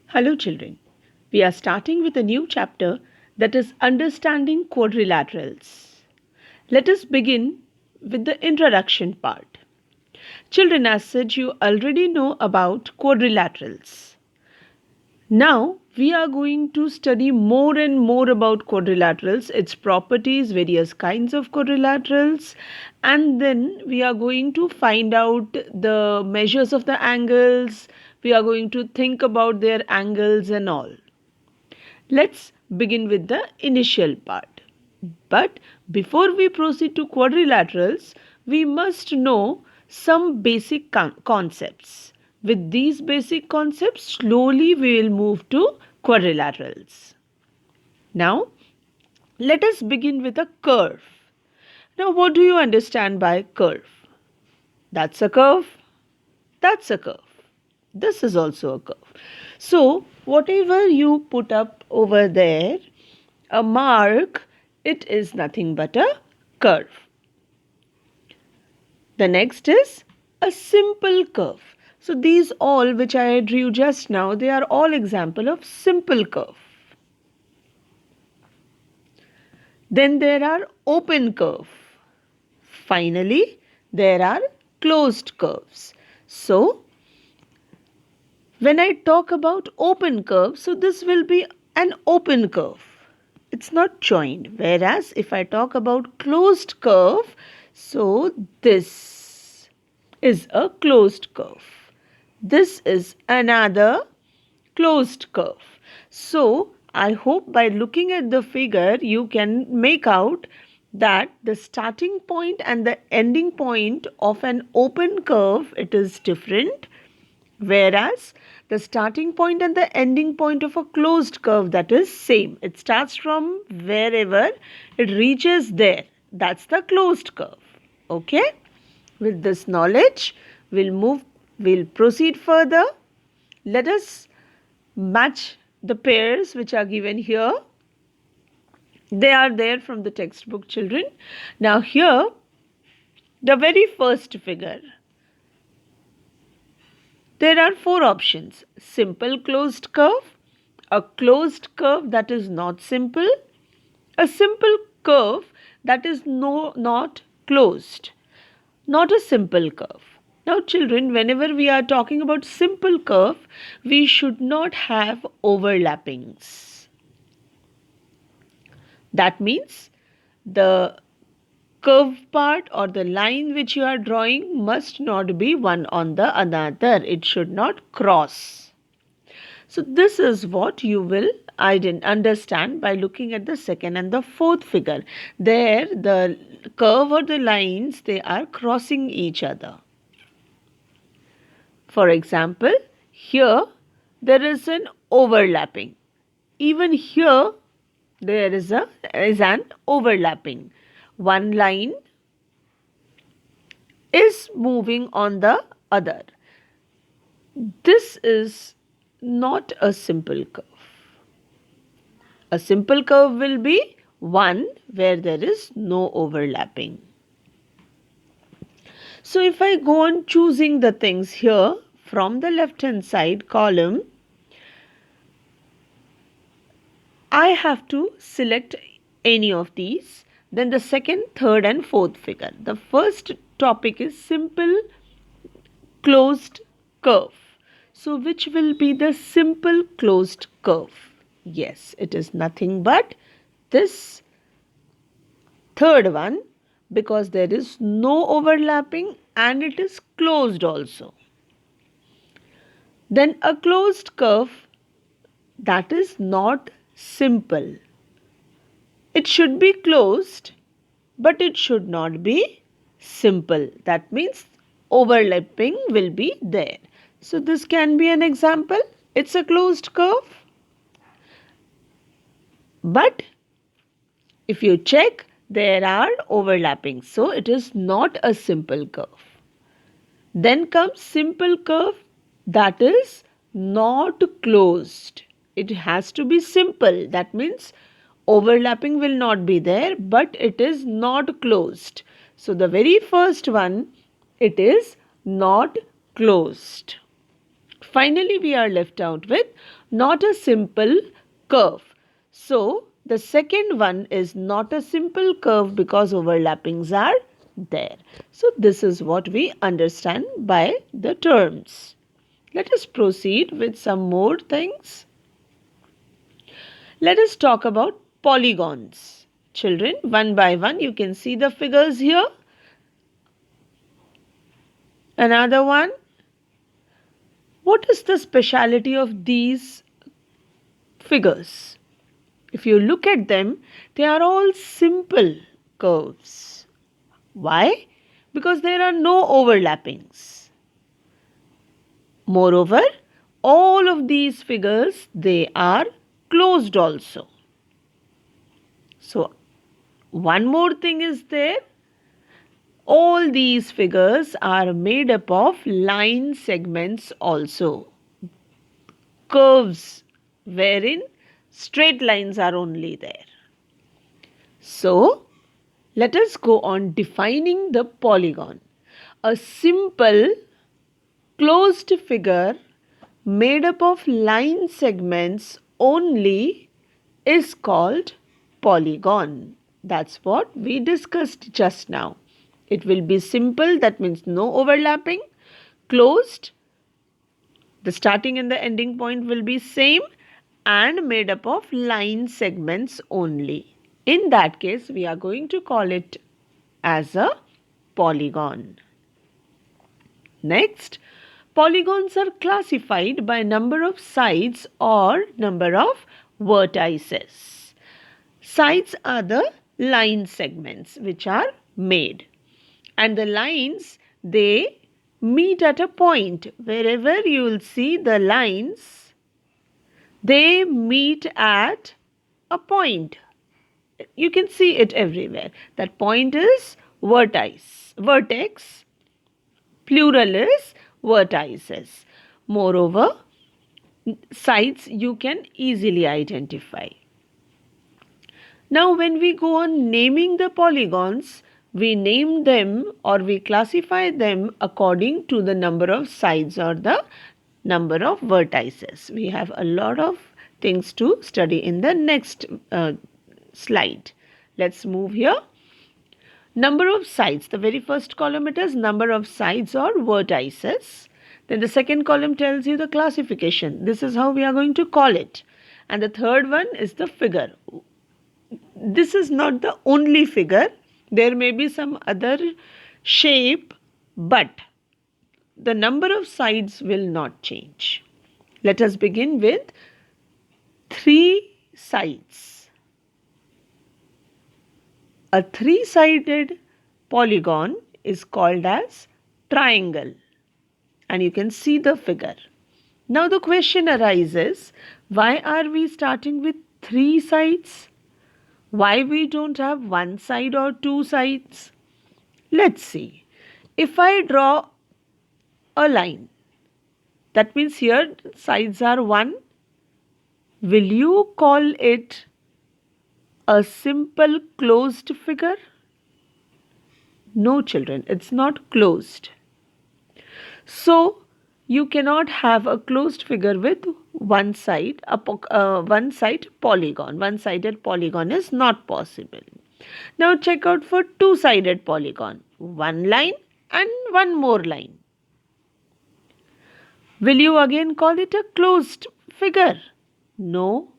Hello, children. We are starting with a new chapter that is Understanding Quadrilaterals. Let us begin with the introduction part. Children, as said, you already know about quadrilaterals. Now, we are going to study more and more about quadrilaterals, its properties, various kinds of quadrilaterals, and then we are going to find out the measures of the angles. We are going to think about their angles and all. Let's begin with the initial part. But before we proceed to quadrilaterals, we must know some basic concepts. With these basic concepts, slowly we will move to quadrilaterals. Now, let us begin with a curve. Now, what do you understand by curve? That's a curve. That's a curve. This is also a curve. So, whatever you put up over there, a mark, it is nothing but a curve. The next is a simple curve. So these all which I drew just now, they are all example of simple curve. Then there are open curve. Finally, there are closed curves. So when I talk about open curve, so this will be an open curve. It's not joined. Whereas if I talk about closed curve, so this is a closed curve. This is another closed curve. So I hope by looking at the figure you can make out that the starting point and the ending point of an open curve, it is different, whereas the starting point and the ending point of a closed curve, that is same. It starts from wherever it reaches there. That's the closed curve. Okay? With this knowledge, we'll proceed further. Let us match the pairs which are given here. They are there from the textbook, children. Now here, the very first figure. There are four options: simple closed curve, a closed curve that is not simple, a simple curve that is not closed, not a simple curve. Now children, whenever we are talking about simple curve, we should not have overlappings. That means the curve part or the line which you are drawing must not be one on the another. It should not cross. So this is what you will understand by looking at the second and the fourth figure. There the curve or the lines, they are crossing each other. For example, here there is an overlapping. Even here there is an overlapping. One line is moving on the other. This is not a simple curve. A simple curve will be one where there is no overlapping. So if I go on choosing the things here from the left hand side column, I have to select any of these. Then the second, third and fourth figure. The first topic is simple closed curve. So which will be the simple closed curve? Yes, it is nothing but this third one, because there is no overlapping and it is closed also. Then a closed curve, that is not simple. It should be closed, but it should not be simple. That means overlapping will be there. So this can be an example. It's a closed curve. But if you check, there are overlapping. So it is not a simple curve. Then comes simple curve that is not closed. It has to be simple. That means overlapping will not be there, but it is not closed. So the very first one, it is not closed. Finally, we are left out with not a simple curve. So, the second one is not a simple curve because overlappings are there. So, this is what we understand by the terms. Let us proceed with some more things. Let us talk about polygons. Children, one by one, you can see the figures here. Another one. What is the speciality of these figures? If you look at them, they are all simple curves. Why? Because there are no overlappings. Moreover, all of these figures, they are closed also. So, one more thing is there. All these figures are made up of line segments also. Curves wherein straight lines are only there. So, let us go on defining the polygon. A simple closed figure made up of line segments only is called polygon. That's what we discussed just now. It will be simple, that means no overlapping. Closed, the starting and the ending point will be same and made up of line segments only. In that case, we are going to call it as a polygon. Next, polygons are classified by number of sides or number of vertices. Sides are the line segments which are made, and the lines, they meet at a point. Wherever you will see the lines, they meet at a point. You can see it everywhere. That point is vertex, plural is vertices. Moreover, sides you can easily identify. Now, when we go on naming the polygons, we name them or we classify them according to the number of sides or the number of vertices. We have a lot of things to study in the next slide. Let's move here. Number of sides. The very first column, it is number of sides or vertices. Then the second column tells you the classification. This is how we are going to call it. And the third one is the figure. This is not the only figure. There may be some other shape, but the number of sides will not change. Let us begin with 3 sides. A 3-sided polygon is called as triangle, and you can see the figure. Now the question arises, why are we starting with 3 sides? Why we don't have 1 side or 2 sides? Let's see. If I draw a line, that means here sides are 1. Will you call it a simple closed figure? No, children, it's not closed. So, you cannot have a closed figure with one side, one-side polygon. One-sided polygon is not possible. Now check out for two-sided polygon. One line and one more line. Will you again call it a closed figure? No.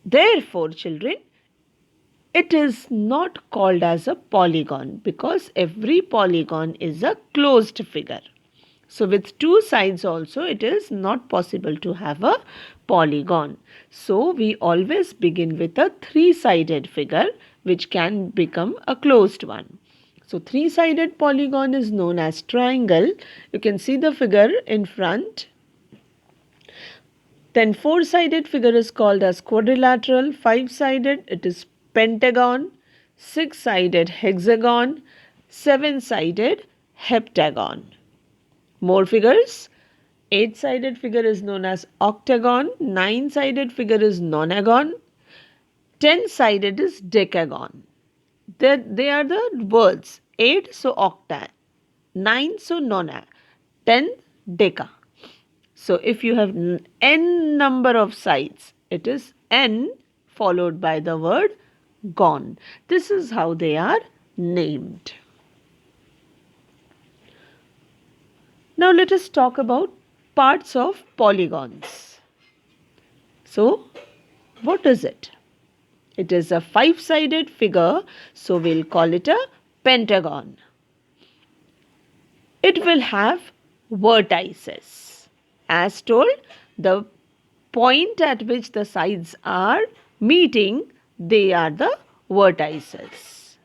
Therefore, children, it is not called as a polygon because every polygon is a closed figure. So, with 2 sides also it is not possible to have a polygon. So, we always begin with a 3-sided figure which can become a closed one. So, 3-sided polygon is known as triangle. You can see the figure in front. Then 4-sided figure is called as quadrilateral. 5-sided it is pentagon. 6-sided hexagon. 7-sided heptagon. More figures. 8-sided figure is known as octagon. 9-sided figure is nonagon. 10-sided is decagon. They are the words. 8 so octa, 9 so nona, 10 deca. So if you have n number of sides, it is n followed by the word gon. This is how they are named. Now let us talk about parts of polygons. So what is it? It is a five-sided figure, so we'll call it a pentagon. It will have vertices. As told, the point at which the sides are meeting, they are the vertices.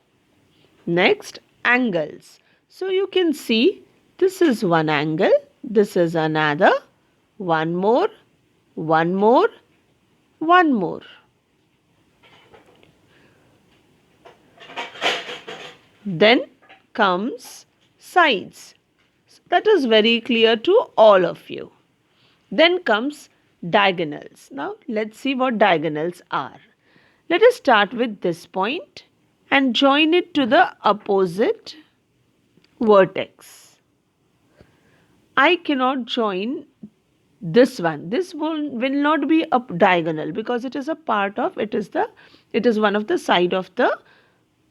Next, angles. So you can see this is one angle, this is another, one more, one more, one more. Then comes sides. That is very clear to all of you. Then comes diagonals. Now let's see what diagonals are. Let us start with this point and join it to the opposite vertex. I cannot join this one. This will not be a diagonal because it is a part of, it is one of the side of the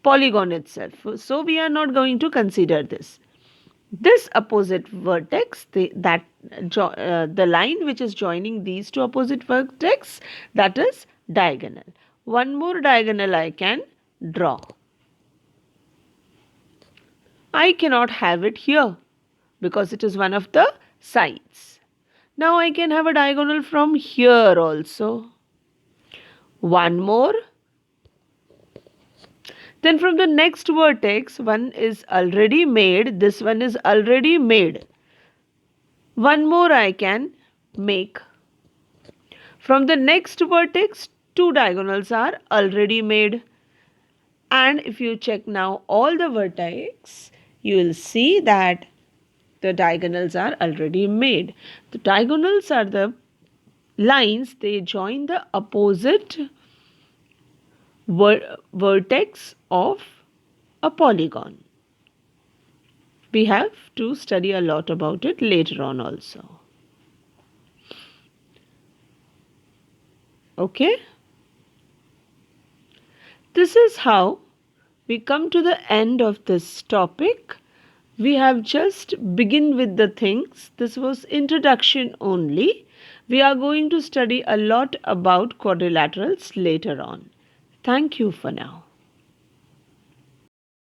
polygon itself. So we are not going to consider this. This opposite vertex, the line which is joining these two opposite vertex, that is diagonal. One more diagonal I can draw. I cannot have it here because it is one of the sides. Now I can have a diagonal from here also. One more. Then from the next vertex, one is already made. This one is already made. One more I can make. From the next vertex, two diagonals are already made. And if you check now all the vertex, you will see that the diagonals are already made. The diagonals are the lines, they join the opposite vertex of a polygon. We have to study a lot about it later on also. Okay? This is how we come to the end of this topic. We have just begun with the things. This was introduction only. We are going to study a lot about quadrilaterals later on. Thank you for now.